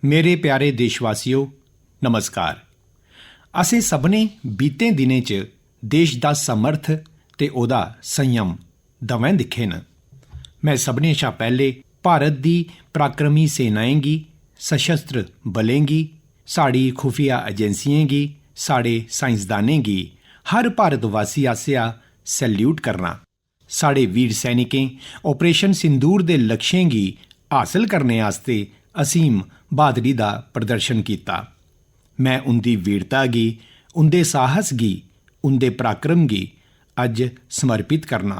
ਮੇਰੇ ਪਿਆਰੇ ਦੇਸ਼ਵਾਸੀਓ ਨਮਸਕਾਰ। ਅਸੀਂ ਸਭ ਨੇ ਬੀਤੇ ਦਿਨੇ 'ਚ ਦੇਸ਼ ਦਾ ਸਮਰਥ ਤੇ ਉਹਦਾ ਸੰਯਮ ਦੋਵੇਂ ਦਿਖੇ ਨੇ। ਮੈਂ ਸਭਨੇ ਸ਼ਾ ਪਹਿਲੇ ਭਾਰਤ ਦੀ ਪਰਾਕਰਮੀ ਸੈਨਾएं गी, सशस्त्र बलें गी, साड़ी खुफिया एजेंसियां गी, साढ़े साइंसदानें गी हर भारतवासी आसेआ सैल्यूट करना। साढ़े वीर सैनिकें ऑपरेशन सिंदूर दे लक्ष्यें गी हासिल करने आस्ते असीम बहादरी दा प्रदर्शन कीता। मैं उनदी वीरता गी, उनदे साहस गी, उनदे पराक्रम गी अज समर्पित करना।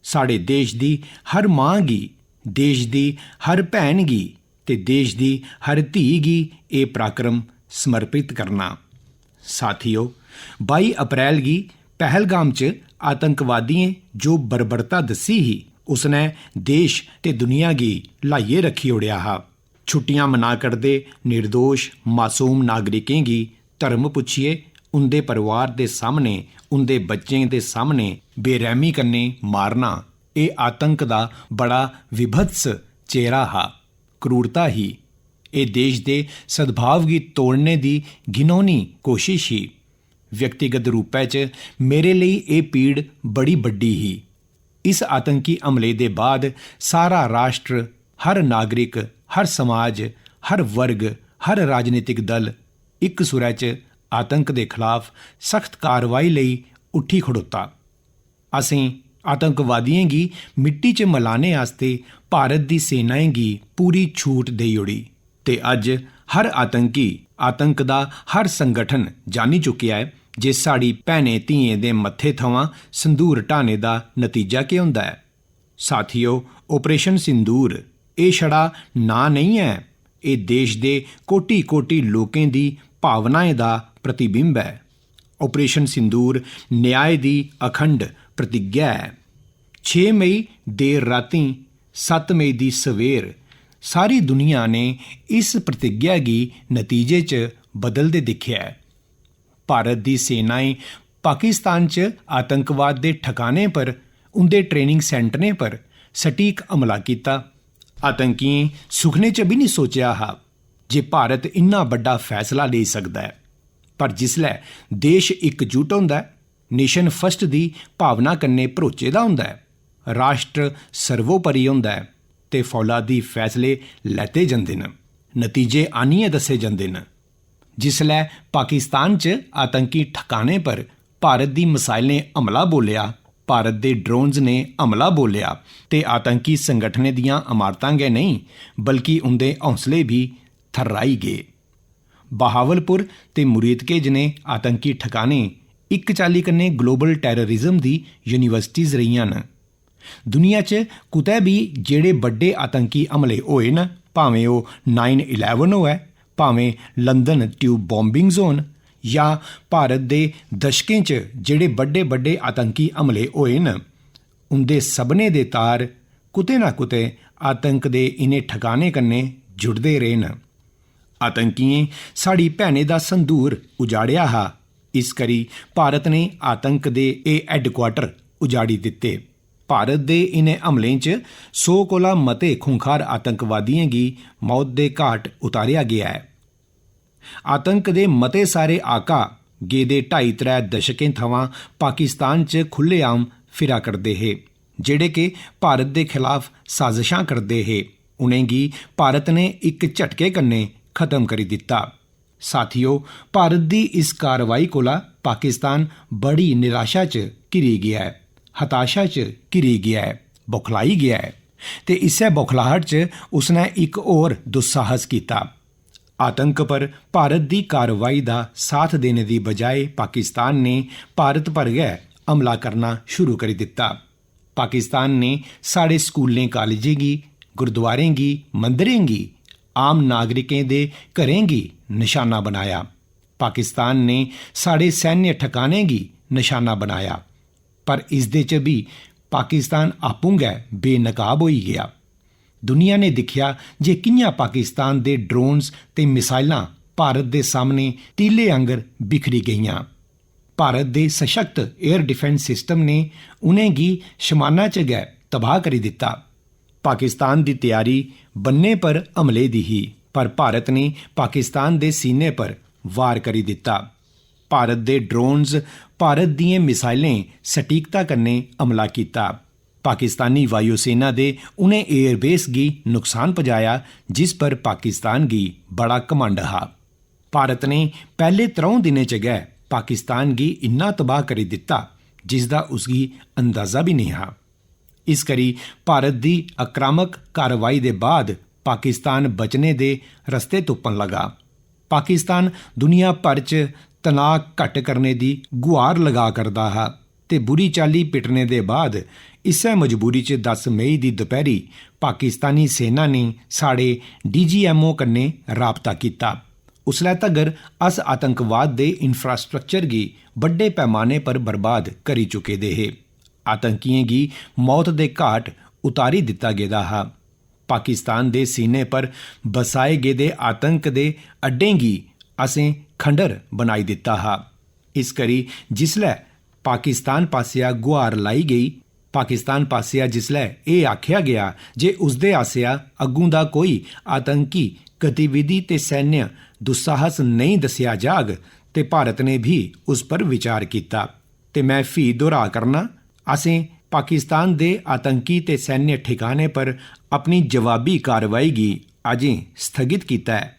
साढ़े देश दी हर मां गी, देश दी हर भैन गी ते देश दी हर धी गी ये पराक्रम समर्पित करना। साथियों, 22 अप्रैल गी पहलगाम च आतंकवादियों जो बर्बरता दसी ही उसने देश ते दुनिया गी लाइए रखी ओड़िया हा। छुट्टियां मना करदे निर्दोष मासूम नागरिकें गी धर्म पुछिए उनदे परिवार दे सामने, उनदे बच्चें दे सामने बेरहमी कन्ने मारना ये आतंक दा बड़ा विभत्स चेहरा हा, क्रूरता ही। ये देश दे सद्भाव गी तोड़ने दी घिनौनी कोशिश ही। व्यक्तिगत रूपै च मेरे लिए ये पीड़ बड़ी बड्डी ही। इस आतंकी हमले दे बाद सारा राष्ट्र, हर नागरिक, हर समाज, हर वर्ग, हर राजनीतिक दल एक सुरै च आतंक दे खिलाफ सख्त कार्रवाई लई उठी खड़ोता। असीं आतंकवादियों गी मिट्टी च मिलाने आस्ते भारत दी सेनाएं गी पूरी छूट देई ओड़ी ते अज हर आतंकी, आतंक दा हर संगठन जानी चुकिया है जे साड़ी भैनें धीएं दे मत्थे थमां संदूर ढाने दा नतीजा केह् हुंदा है। साथियों, ऑपरेशन सिंदूर ये छड़ा नां नहीं है, ये देश दे कोटि कोटि लोकें दी भावनाएं दा प्रतिबिंब है। ऑपरेशन सिंदूर न्याय दी अखंड प्रतिज्ञा है। 6 मई देर रातीं 7 मई दी सवेर सारी दुनिया ने इस प्रतिज्ञा गी नतीजे च बदलदे दिक्खेआ है। भारत दी सेनाएं पाकिस्तान च आतंकवाद दे ठिकाने पर, उनदे ट्रेनिंग सेंटरें पर सटीक हमला कीता। आतंकियें सुखने च भी नहीं सोचेआ हा जे भारत इन्ना बड्डा फैसला ले सकदा है। पर जिसलै देश इकजुट होंदा है, नेशन फस्ट दी भावना कन्नै भरोचे दा हुंदा है, राष्ट्र सर्वोपरि हुंदा है ते फौलादी फैसले लैते जंदे न, नतीजे आनिए दस्से जंदे न। जिसलै पाकिस्तान च आतंकी ठिकाने पर भारत दी मिसाइल ने हमला बोलिया, भारत दे ड्रोन्स ने हमला बोलिया ते आतंकी संगठनें दियां इमारतां गै नहीं बल्कि उंदे हौसले भी थर्राई गए। बहावलपुर ते मुरीदके जने आतंकी ठिकाने एक चाली कन्नै ग्लोबल टैररिज्म दी यूनिवर्सिटीज़ रहियां न। दुनिया च कुतै भी जेड़े बड्डे आतंकी हमले होए न, भावें ओह् 9/11 होऐ, भावें लंदन ट्यूब बॉम्बिंग्स होन या भारत दे दशकें च जेड़े बड्डे बड्डे आतंकी हमले होए न, उंदे सभनें दे तार कुतै ना कुतै आतंक दे इनें ठिकाने कन्नै जुड़दे रेह् न। आतंकियें साड़ी भैनें दा संदूर उजाड़िया हा, इस करी भारत ने आतंक दे एह् हैडक्वार्टर उजाड़ी दित्ते। भारत दे इनें हमलें च 100 कोला मते खूंखार आतंकवादियों गी मौत दे घाट उतारिया गया है। आतंक दे मते सारे आका गेदे 2.5-3 दशकें थमां पाकिस्तान च खुल्लेआम फिरा करदे हे, जेड़े कि भारत दे खिलाफ साजिशां करदे हे। उनेंगी भारत ने एक झटके कन्नै खत्म करी दित्ता। साथियों, भारत दी इस कार्रवाई कोला पाकिस्तान बड़ी निराशा च घिरी गया है, हताशा च घिरी गया है, बौखलाई गया है ते इस्सै बौखलाहट च उसने एक होर दुस्साहस कीता। आतंक पर भारत दी कार्रवाई दा साथ देने दी बजाय पाकिस्तान ने भारत पर गै हमला करना शुरू करी दित्ता। पाकिस्तान ने साढ़े स्कूलें कालजें गी, गुरुद्वारें गी, मंदिरें गी, आम नागरिकें दे घरें गी निशाना बनाया। पाकिस्तान ने साढ़े सैन्य ठिकाने गी निशाना बनाया। पर इसदे च भी पाकिस्तान आपूं गै बेनकाब होई गया। दुनिया ने दिखिया जे कि'यां पाकिस्तान दे ड्रोन्स ते मिसाइलां भारत दे सामने तीले आंगर बिखरी गईयां। भारत दे सशक्त एयर डिफेंस सिस्टम ने उनेंगी शमाना च गै तबाह करी दित्ता। पाकिस्तान दी तैयारी बन्ने पर हमले दी ही, ਪਰ ਭਾਰਤ ਨੇ ਪਾਕਿਸਤਾਨ ਦੇ ਸੀਨੇ ਪਰ ਵਾਰ ਕਰੀ ਦਿੱਤਾ। ਭਾਰਤ ਦੇ ਡਰੋਨਸ ਭਾਰਤ ਦੀਆਂ ਮਿਸਾइलें सटीकता कन्ने हमला किया। पाकिस्तानी वायुसेना दे उन्हें एयरबेस की नुकसान पहुंचाया, जिस पर पाकिस्तान की बड़ा घमंड हा। भारत ने पहले 3 दिनों च गै पाकिस्तान की इन्ना तबाह करी दिता जिसका उसकी अंदाजा भी नहीं हा। इस करी भारत की आक्रामक कार्रवाई के बाद पाकिस्तान बचने के रस्ते तुपन लगा। पाकिस्तान दुनिया भर च तनाव घट करने की गुहार लगा करदा हा ते बुरी चाली पिटने के बाद इसे मजबूरी च 10 मई की दोपहरी पाकिस्तानी सेना ने साढ़े DGMO कन्ने राबता किया। उसलै तगर अस आतंकवाद के इंफ्रास्ट्रक्चर की बड़े पैमाने पर बर्बाद करी चुके दे हे। आतंकियों की मौत के घाट उतारी दिता गेदा हा। पाकिस्तान के सीने पर बसाए गेदे आतंक के अड्डें गी असें खंडर बनाई दिता हा। इस करी जिसलै पाकिस्तान पासिया गुहार लाई गई, पाकिस्तान पासिया जिसलै ये आख्या गया जे उसदे आसिया अग्गों दा कोई आतंकी गतिविधि ते सैन्य दुस्साहस नहीं दसिया जाग ते भारत ने भी उस पर विचार किया। ते मैं फ्ही दोहरा करना, असें पाकिस्तान दे आतंकी ते सैन्य ठिकाने पर अपनी जवाबी कार्रवाई गी अजें स्थगित किया है।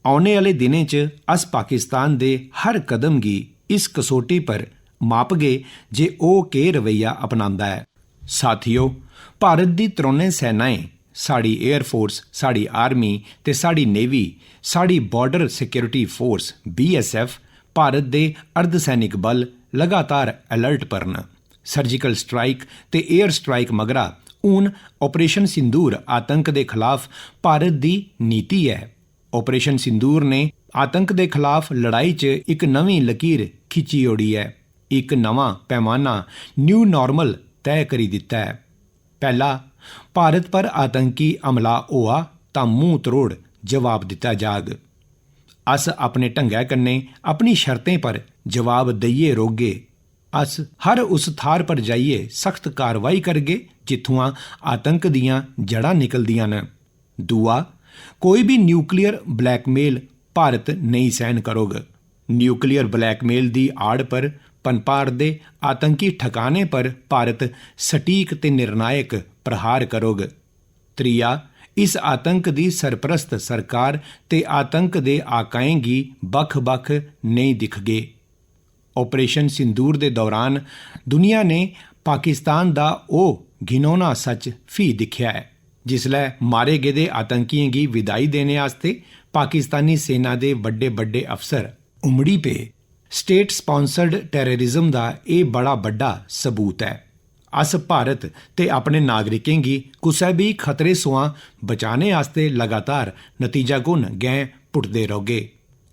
आने वाले दिनें च अस पाकिस्तान दे हर कदम गी इस कसौटी पर मापगे जे ओह केह् रवैया अपनांदा है। साथियो, भारत दी त्रौनें सेनाएं, साड़ी एयरफोर्स, साड़ी आर्मी ते साड़ी नेवी, साड़ी border security force BSF, Bharat दे अर्धसैनिक बल लगातार अलर्ट पर न। सर्जिकल स्ट्राइक ते एयर स्ट्राइक मगरा हून ऑपरेशन सिंदूर आतंक के खिलाफ भारत की नीति है। ऑपरेशन सिंदूर ने आतंक के खिलाफ लड़ाई च एक नवीं लकीर खिंची ओड़ी है, एक नवा पैमाना न्यू नॉर्मल तय करी दिता है। पहला, भारत पर आतंकी हमला होआ तां मुंह तरोड़ जवाब दिता जाग। अस अपने ढंगै कन्नै अपनी शर्तें पर जवाब दइये रोगे। अस हर उस थार पर जाइए सख्त कार्रवाई करगे जित्थुआं आतंक दियां जड़ां निकलदियां न। दूआ, कोई भी न्यूक्लियर ब्लैकमेल भारत नहीं सहन करोग। न्यूक्लियर ब्लैकमेल की आड़ पर पनपारदे आतंकी ठिकाने पर भारत सटीक ते निर्णायक प्रहार करोग। त्रीया, इस आतंक की सरपरस्त सरकार ते आतंक दे आकाएं गी बख-बख नहीं दिखगे। ऑपरेशन सिंदूर के दौरान दुनिया ने पाकिस्तान का ओह घिनौना सच फ्ही दिखया है, जिसलै मारे गेदे आतंकियों की विदाई देने आस्ते पाकिस्तानी सेना के बड़े बड़े अफसर उमड़ी पे। स्टेट स्पॉन्सर्ड टैररिज्म का यह बड़ा बड़ा सबूत है। अस भारत ते अपने नागरिकें गी कुसै भी खतरे सोआं बचाने आस्ते लगातार नतीजाकुन गैं पुट्टदे रौगे।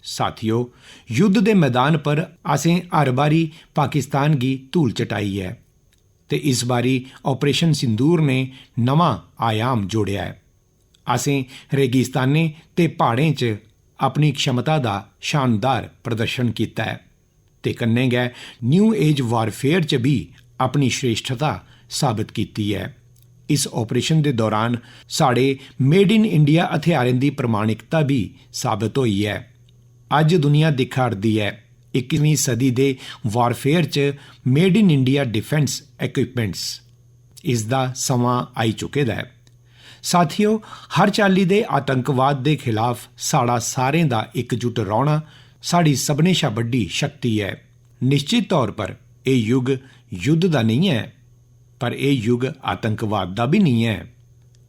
साथियो, युद्ध के मैदान पर असें हर बारी पाकिस्तान की धूल चटाई है ते इस बारी ऑपरेशन सिंदूर ने नवा आयाम जोड़िया है। असें रेगिस्तानें ते पहाड़ें च अपनी क्षमता का शानदार प्रदर्शन किया है ते कन्नै गै न्यू एज वारफेयर च भी अपनी श्रेष्ठता साबित की है। इस ऑपरेशन के दौरान साढ़े मेड इन इंडिया हथियारों की प्रमाणिकता भी साबित हुई है। अज दुनिया दिखाड़दी है 21वीं सदी के वारफेयर च made in India defence equipments. इसका समा आई चुके दा है। साथियो, हर चाली के आतंकवाद के खिलाफ साड़ा सारें दा एकजुट रौना साड़ी सबने शा बड़ी शक्ति है। निश्चित तौर पर यह युग युद्ध का नहीं है, पर यह युग आतंकवाद का भी नहीं है।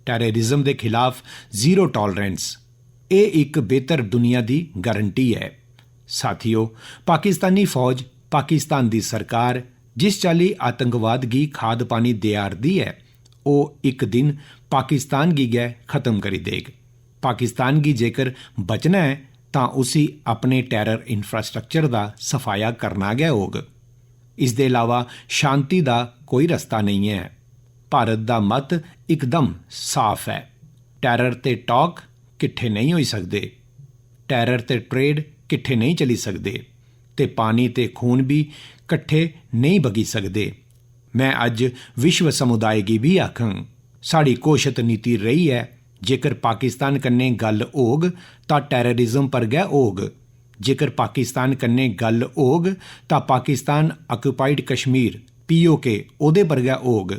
टैररिज्म के खिलाफ जीरो टॉलरेंस, ये एक बेहतर दुनिया की गारंटी है। साथियो, पाकिस्तानी फौज, पाकिस्तान की सरकार जिस चाली आतंकवाद की खाद पानी देआरदी है, वो एक दिन पाकिस्तान की गै खत्म करी देग। पाकिस्तान की जेकर बचना है तां उसी अपने टैरर इंफ्रास्ट्रक्चर का सफाया करना गै होग। इस दे अलावा शांति का कोई रस्ता नहीं है। भारत का मत एकदम साफ है। टैरर ते टॉक किट्ठे नहीं हो सकते, टैरर ते ट्रेड किट्ठे नहीं चली सकते, ते पानी ते खून भी कट्ठे नहीं बगी सकते। मैं अज विश्व समुदाय की भी आखं, साड़ी घोषित नीति रही है जेकर पाकिस्तान कन्नै गल होग तां टैररिज्म पर गै होग। जेकर पाकिस्तान कन्नै गल होग तां पाकिस्तान ऑक्यूपाइड कश्मीर POK ओहदे पर गै होग।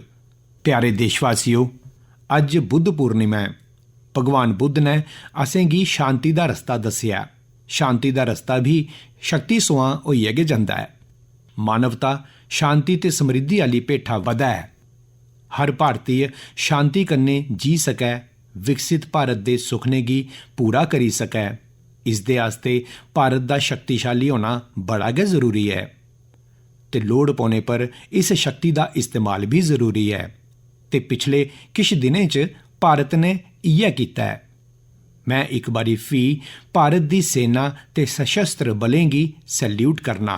प्यारे देशवासियो, अज्ज बुद्ध पूर्णिमा है। भगवान बुद्ध ने असेंगी शांति दा रस्ता दस्सेआ। शांति दा रस्ता भी शक्ति सोआं होइयै गै जंदा है। मानवता शांति ते समृद्धि आह्ली भेठा बधा है। हर भारतीय शांति कन्नै जी सकै, विकसित भारत दे सुखने गी पूरा करी सकै। इसदे आस्ते भारत दा शक्तिशाली होना बड़ा गै जरूरी है ते लोड़ पौने पर इस शक्ति दा इस्तेमाल भी जरूरी है। ते पिछले किश दिनें च भारत ने इ'यै कीता है। मैं इक बारी फ्ही भारत दी सेना ते सशस्त्र बलें गी सैल्यूट करना,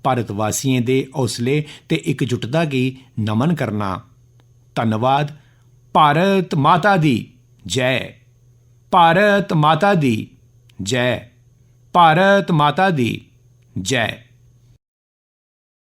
भारतवासियों दे हौसले ते इकजुटता गी नमन करना। धन्नवाद। भारत माता दी जय। भारत माता दी जय। भारत माता दी जय।